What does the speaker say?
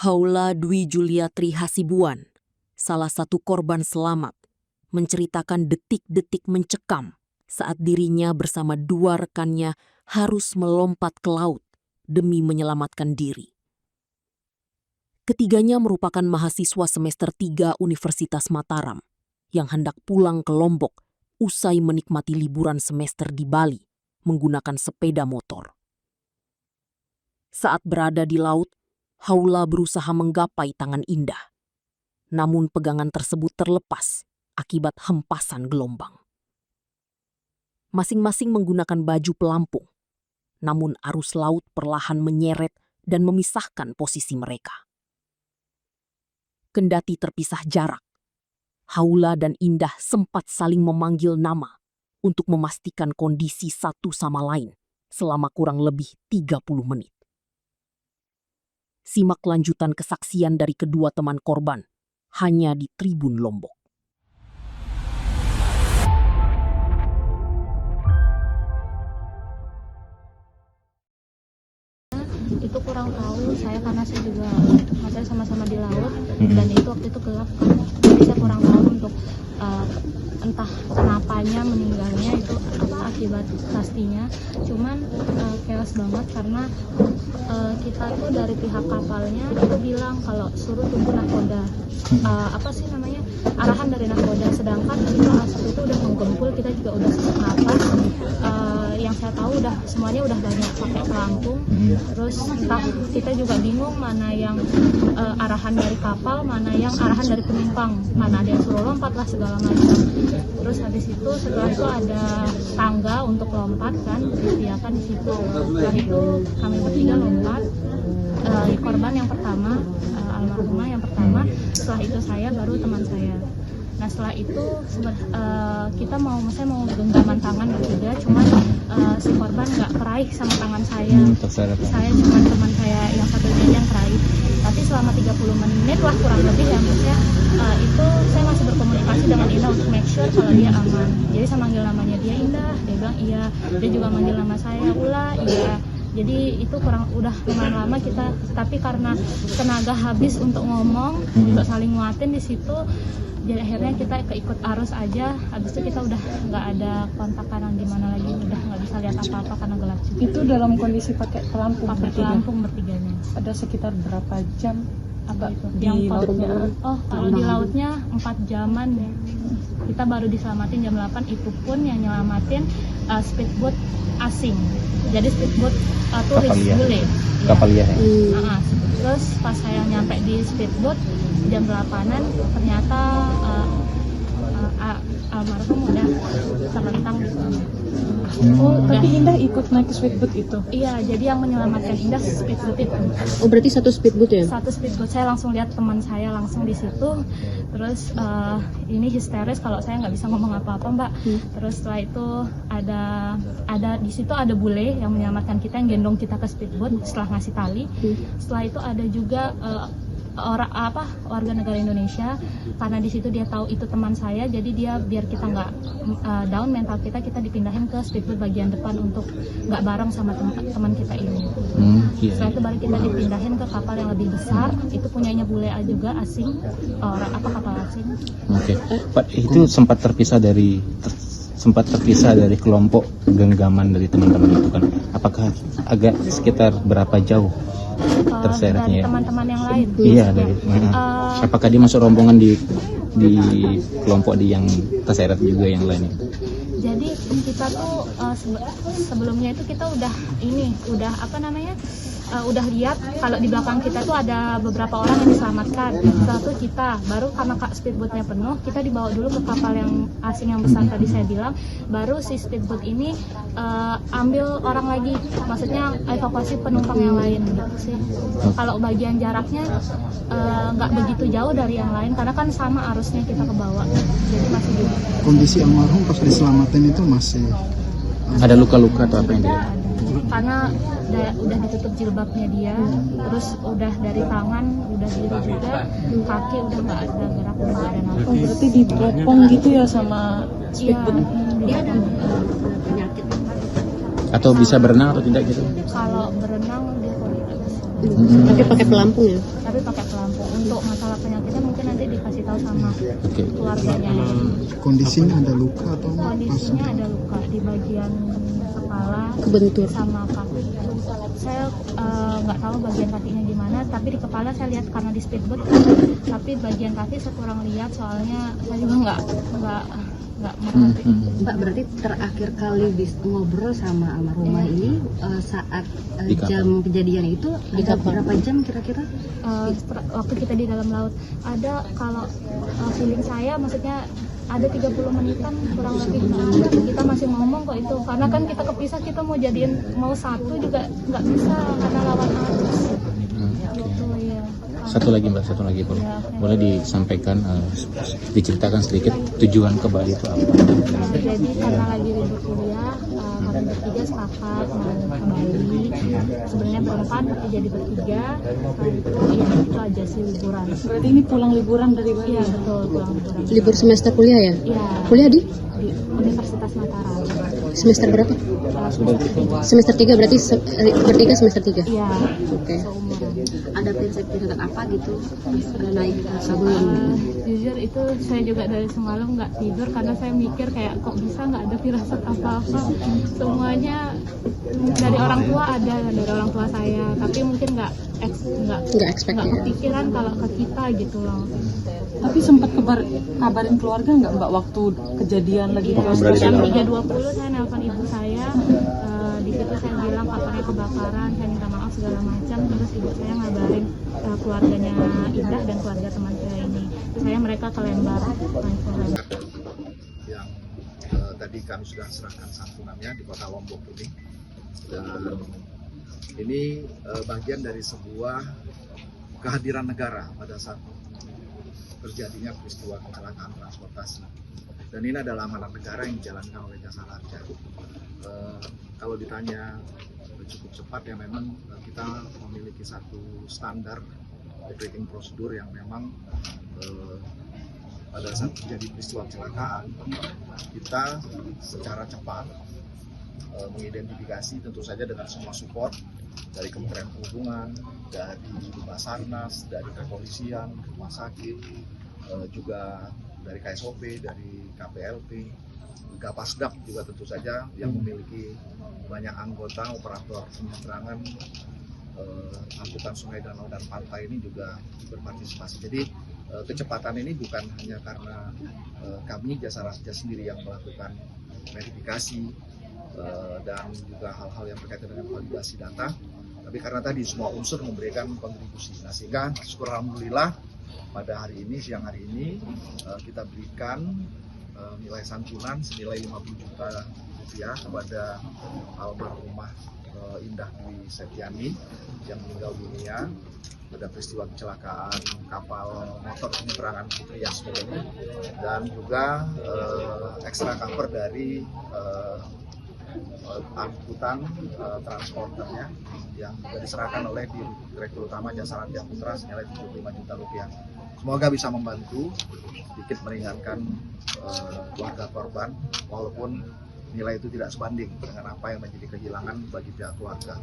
Haula Dwi Juliatri Hasibuan, salah satu korban selamat, menceritakan detik-detik mencekam saat dirinya bersama dua rekannya harus melompat ke laut demi menyelamatkan diri. Ketiganya merupakan mahasiswa semester 3 Universitas Mataram yang hendak pulang ke Lombok usai menikmati liburan semester di Bali menggunakan sepeda motor. Saat berada di laut, Haula berusaha menggapai tangan Indah. Namun pegangan tersebut terlepas akibat hempasan gelombang. Masing-masing menggunakan baju pelampung, namun arus laut perlahan menyeret dan memisahkan posisi mereka. Kendati terpisah jarak, Haula dan Indah sempat saling memanggil nama untuk memastikan kondisi satu sama lain selama kurang lebih 30 menit. Simak lanjutan kesaksian dari kedua teman korban hanya di Tribun Lombok. Itu kurang tahu saya karena saya juga masih sama-sama di laut dan itu waktu itu gelap kan, jadi saya kurang tahu untuk entah kenapanya meninggalnya itu apa akibat pastinya. Cuman chaos banget karena kita tuh dari pihak kapalnya itu bilang kalau suruh tunggu nakoda, arahan dari nakoda, sedangkan itu asap itu udah menggempul, kita juga udah sesak napas. Yang saya tahu udah semuanya udah banyak pakai pelampung, terus entah kita juga bingung mana yang arahan dari kapal, mana yang arahan dari penumpang, mana ada yang suruh lompat lah segala macam. Terus habis itu setelah itu ada tangga untuk lompat kan, disediakan di situ. Setelah itu kami bertiga lompat. Korban yang pertama, almarhumah yang pertama, setelah itu saya, baru teman saya. Nah setelah itu kita saya mau genggaman tangan bertiga, cuman si korban nggak peraih sama tangan saya. Saya cuma teman saya yang satunya yang peraih. Tapi selama 30 menit lah kurang lebih ya maksudnya, itu saya masih berkomunikasi dengan Indah untuk make sure kalau dia aman. Jadi saya manggil namanya dia Indah, dia bilang iya. Dia juga manggil nama saya Ula, iya. Jadi itu udah lumayan lama kita, tapi karena tenaga habis untuk ngomong, untuk saling nguatin di situ, jadi akhirnya kita keikut arus aja. Habis itu kita udah nggak ada kontak kanan gimana lagi, udah nggak bisa lihat apa-apa karena gelap juga. Itu dalam kondisi pakai pelampung? Pakai pelampung bertiganya. Ada sekitar berapa jam? Apa itu? Di lautnya? Oh, kalau di lautnya 4 jaman ya. Kita baru diselamatin jam 8, itu pun yang nyelamatin speedboat asing. Jadi speedboat turis bule. Kapal liar. Terus pas saya nyampe di speedboat jam 8-an, ternyata almarhum udah terlentang di sana. Oh, tapi Indah ikut naik ke speedboat itu? Iya, jadi yang menyelamatkan Indah speedboat itu. Oh, berarti satu speedboat ya? Satu speedboat. Saya langsung lihat teman saya langsung di situ. Terus ini histeris kalau saya nggak bisa ngomong apa-apa, Mbak. Terus setelah itu ada di situ ada bule yang menyelamatkan kita, yang gendong kita ke speedboat setelah ngasih tali. Setelah itu ada juga warga negara Indonesia, karena di situ dia tahu itu teman saya, jadi dia biar kita nggak down mental kita dipindahin ke speedboat bagian depan untuk nggak bareng sama teman kita ini. Setelah itu baru kita dipindahin ke kapal yang lebih besar, itu punyanya bule juga asing, kapal asing. Oke, Pak, itu sempat terpisah dari kelompok genggaman dari teman-teman itu kan? Apakah agak sekitar berapa jauh terseretnya? Dari teman-teman yang lain. Iya, dari apakah dia masuk rombongan di kelompok yang terseret juga yang lain? Jadi kita tuh sebelumnya itu kita udah udah lihat kalau di belakang kita tuh ada beberapa orang yang diselamatkan. Setelah itu kita baru karena speedboatnya penuh, kita dibawa dulu ke kapal yang asing yang besar tadi saya bilang. Baru si speedboat ini ambil orang lagi, maksudnya evakuasi penumpang yang lain gitu sih. Kalau bagian jaraknya nggak begitu jauh dari yang lain karena kan sama arusnya kita ke bawah, jadi masih juga. Kondisi almarhum pas diselamatin itu masih ada luka-luka atau apa yang dia? Karena udah ditutup jilbabnya dia, terus udah dari tangan udah biru juga, kaki udah nggak ada gerak, udah nggak ada nafas. Oh, berarti dipotong gitu ya sama speedboat? Dia ada penyakit. Atau bisa berenang atau tidak gitu? Kalau berenang dia tidak bisa. Tapi pakai pelampung ya? Tapi pakai pelampung. Untuk masalah penyakitnya mungkin nanti dikasih tahu sama Oke. keluarganya. Kondisinya ada luka atau Kondisinya ada luka di bagian kepala Kebentur. sama kaki. Saya nggak tahu bagian kakinya gimana, tapi di kepala saya lihat karena di speedboat. Tapi bagian kaki saya kurang lihat, soalnya saya juga nggak merhatiin. Mbak, berarti terakhir kali ngobrol sama almarhumah ini saat Di kapal. jam kejadian itu ada berapa jam kira-kira? Waktu kita di dalam laut ada, kalau feeling saya maksudnya ada 30 menitan kurang lebih. Kita masih ngomong kok itu, karena kan kita kepisah, kita mau satu juga nggak bisa karena lawan arus gitu ya. Satu lagi Mbak, satu lagi boleh. Ya, oke. Boleh disampaikan, diceritakan sedikit tujuan ke Bali itu apa? Jadi karena lagi libur kuliah, kami bertiga sepakat mau ke Bali. Sebenarnya berempat tapi jadi bertiga. Iya, itu aja sih liburan. Berarti ini pulang liburan dari Bali? Iya betul, pulang liburan. Libur semester kuliah ya? Iya, Kuliah di di Universitas Mataram. semester berapa? Semester 3. Semester 3, berarti bertiga semester 3? Iya, Oke. seumuran. Ada prinsip-prinsip apa gitu naik Jujur itu saya juga dari semalam nggak tidur karena saya mikir kayak kok bisa nggak ada firasat apa-apa. Semuanya dari orang tua ada, dari orang tua saya, tapi mungkin nggak expect ya? kepikiran kalau ke kita gitu loh. Tapi sempat kabarin keluarga nggak Mbak waktu kejadian lagi? Berarti Jam dalam- 3.20 saya nelpon ibu saya, di situ saya bilang kabarnya kebakaran, saya minta maaf segala macam, terus ibu saya ngabarin keluarganya Indah dan keluarga teman saya ini. Mereka ke Lembar. Yang tadi kami sudah serahkan santunannya di Kota Lombok ini, dan ini bagian dari sebuah kehadiran negara pada saat terjadinya peristiwa kecelakaan transportasi, dan ini adalah amanat negara yang dijalankan oleh Jasa Marga. Kalau ditanya cukup cepat ya, memang kita memiliki satu standar operating prosedur yang memang pada saat terjadi peristiwa kecelakaan kita secara cepat mengidentifikasi, tentu saja dengan semua support dari Kementerian Perhubungan, dari Basarnas, dari kepolisian, rumah sakit, juga dari KSOP, dari KPLP, Gapasdap juga tentu saja yang memiliki banyak anggota operator penyeberangan angkutan sungai, danau, dan pantai ini juga berpartisipasi. Jadi kecepatan ini bukan hanya karena kami Jasa Marga sendiri yang melakukan verifikasi dan juga hal-hal yang berkaitan dengan validasi data, tapi karena tadi semua unsur memberikan kontribusi. Nah, sehingga syukur alhamdulillah pada hari ini, siang hari ini, kita berikan nilai santunan senilai 50 juta rupiah kepada almarhumah Indah Dwi Septiani yang meninggal dunia pada peristiwa kecelakaan kapal motor penyeberangan Putri Yasmin ini, dan juga ekstra cover dari angkutan transporternya yang juga diserahkan oleh Direktur Utama Jasa Marga Putra senilai 75 juta rupiah. Semoga bisa membantu sedikit meringankan keluarga korban, walaupun nilai itu tidak sebanding dengan apa yang menjadi kehilangan bagi pihak keluarga.